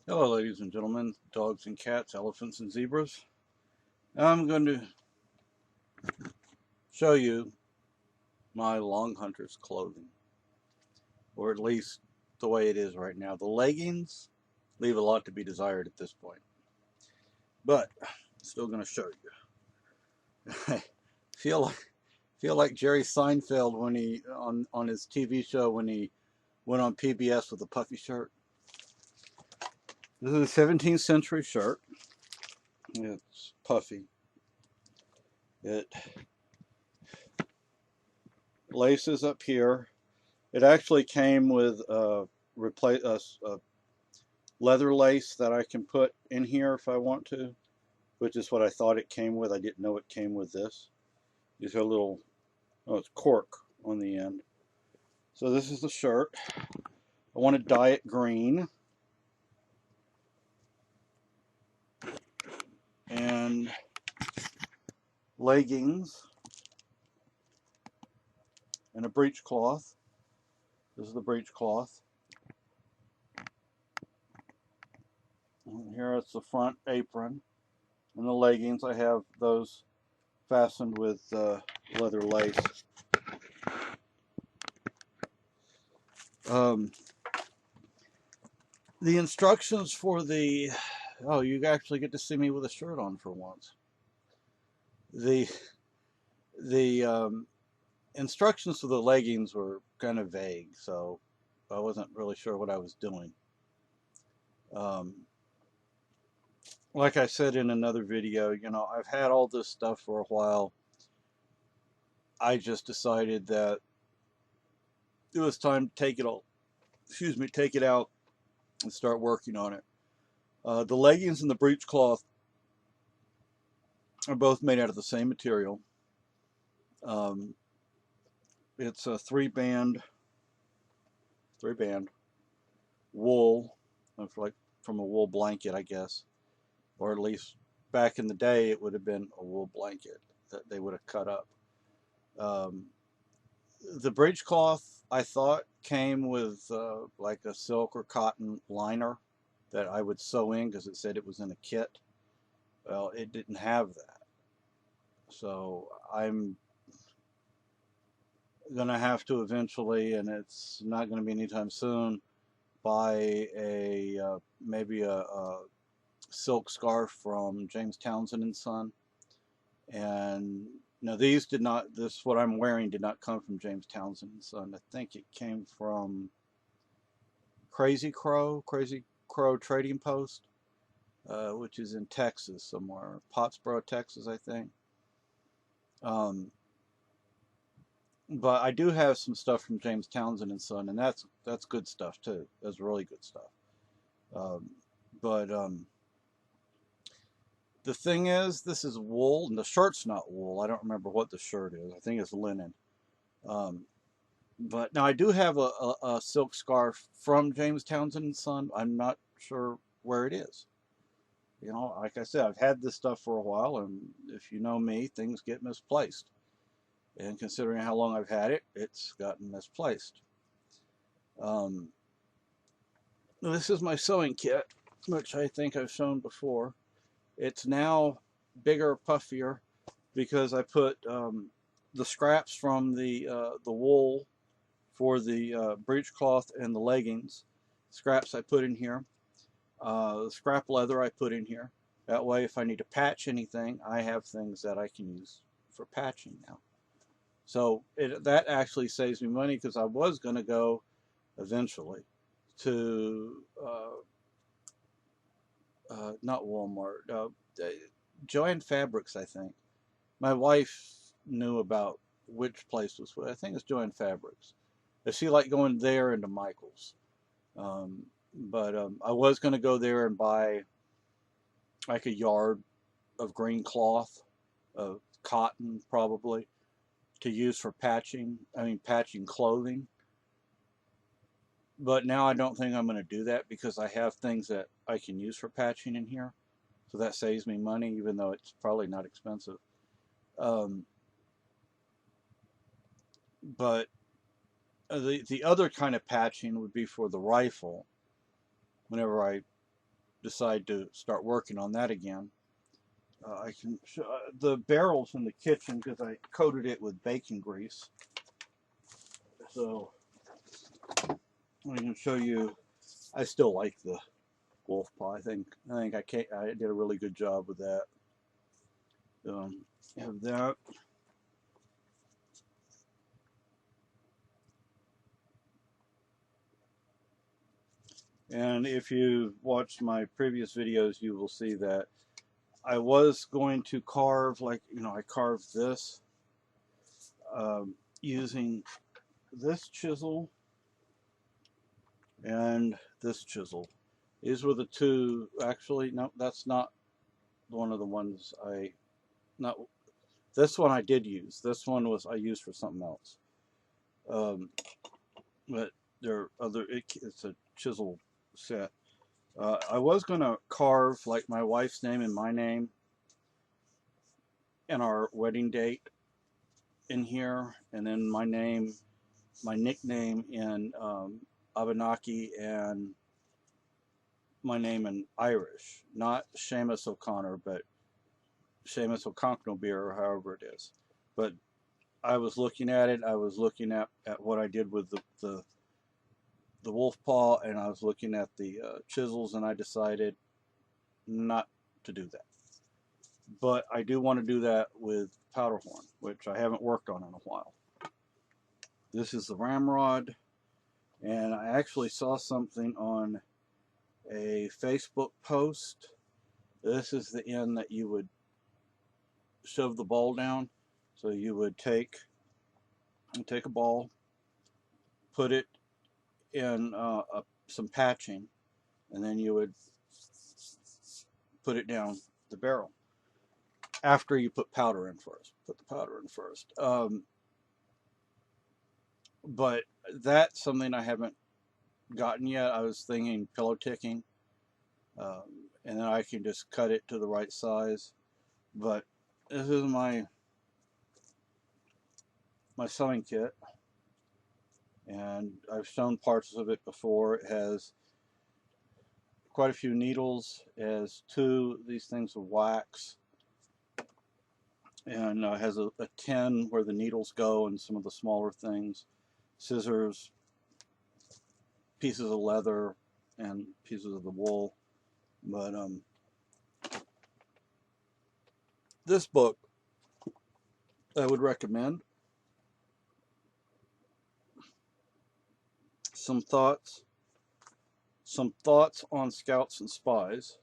Hello, ladies and gentlemen, dogs and cats, elephants and zebras. I'm going to show you my long hunter's clothing, or at least the way it is right now. The leggings leave a lot to be desired at this point, but I'm still going to show you. I feel like Jerry Seinfeld when he on his TV show when he went on PBS with a puffy shirt. This is a 17th century shirt. It's puffy. It laces up here. It actually came with a leather lace that I can put in here if I want to, which is what I thought it came with. I didn't know it came with this. These are little, oh, it's cork on the end. So this is the shirt. I want to dye it green. And leggings and a breechcloth. This is the breechcloth. And here it's the front apron. And the leggings, I have those fastened with leather lace. The instructions for the, oh, you actually get to see me with a shirt on for once. The instructions for the leggings were kind of vague, so I wasn't really sure what I was doing. Like I said in another video, I've had all this stuff for a while. I just decided that it was time to take it all, take it out and start working on it. The leggings and the breechcloth are both made out of the same material. It's a three band wool, like from a wool blanket, I guess, or at least back in the day it would have been a wool blanket that they would have cut up. The breechcloth I thought came with like a silk or cotton liner that I would sew in because it said it was in a kit. Well, it didn't have that, so I'm gonna have to eventually, and it's not going to be anytime soon, buy a maybe a silk scarf from James Townsend and Son. And no, these did not. This what I'm wearing did not come from James Townsend and Son. I think it came from Crazy Crow Trading Post, which is in Texas somewhere, Pottsboro, Texas, I think. But I do have some stuff from James Townsend and Son, and that's good stuff too. That's really good stuff. But the thing is, this is wool, and the shirt's not wool. I don't remember what the shirt is. I think it's linen. But now I do have a silk scarf from James Townsend and Son. I'm not sure where it is. Like I said, I've had this stuff for a while, and if you know me, things get misplaced. And considering how long I've had it, it's gotten misplaced. This is my sewing kit, which I think I've shown before. It's now bigger, puffier, because I put the scraps from the wool for the breechcloth and the leggings. Scraps I put in here. The scrap leather I put in here. That way, if I need to patch anything, I have things that I can use for patching now. So that actually saves me money because I was going to go eventually to not Walmart, Joann Fabrics, I think. My wife knew about which place was. I think it's Joann Fabrics. She liked going there into Michael's. But I was going to go there and buy like a yard of green cloth, of cotton probably, to use for patching clothing. But now I don't think I'm going to do that because I have things that I can use for patching in here. So that saves me money, even though it's probably not expensive. But the other kind of patching would be for the rifle. Whenever I decide to start working on that again. I can show the barrel's in the kitchen because I coated it with bacon grease. So I can show you. I still like the wolf paw. I think I did a really good job with that. Have that. And if you watched my previous videos, you will see that I was going to carve, like, I carved this using this chisel and this chisel. These were the two. Actually, no, that's not one of the ones not this one I did use. This one I used for something else. But there are other, it's a chisel set. I was going to carve like my wife's name and my name and our wedding date in here, and then my nickname in Abenaki, and my name in Irish, not Seamus O'Connor, but Seamus O'Conknobeer, or however it is. But I was looking at it. I was looking at what I did with the wolf paw, and I was looking at the chisels, and I decided not to do that. But I do want to do that with powderhorn, which I haven't worked on in a while. This is the ramrod, and I actually saw something on a Facebook post. This is the end that you would shove the ball down. So you would take a ball, put it in some patching, and then you would put it down the barrel after you put powder in first. Put the powder in first. But that's something I haven't gotten yet. I was thinking pillow ticking, and then I can just cut it to the right size. But this is my sewing kit, and I've shown parts of it before. It has quite a few needles. It has these things of wax, and has a tin where the needles go and some of the smaller things, scissors, pieces of leather, and pieces of the wool. But this book I would recommend. Some thoughts on Scouts and Spies,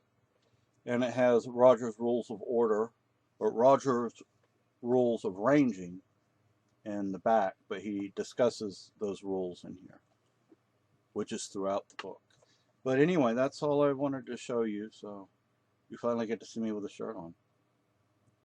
and it has Roger's Rules of Order, or Roger's Rules of Ranging in the back, but he discusses those rules in here, which is throughout the book. But anyway, that's all I wanted to show you, so you finally get to see me with a shirt on.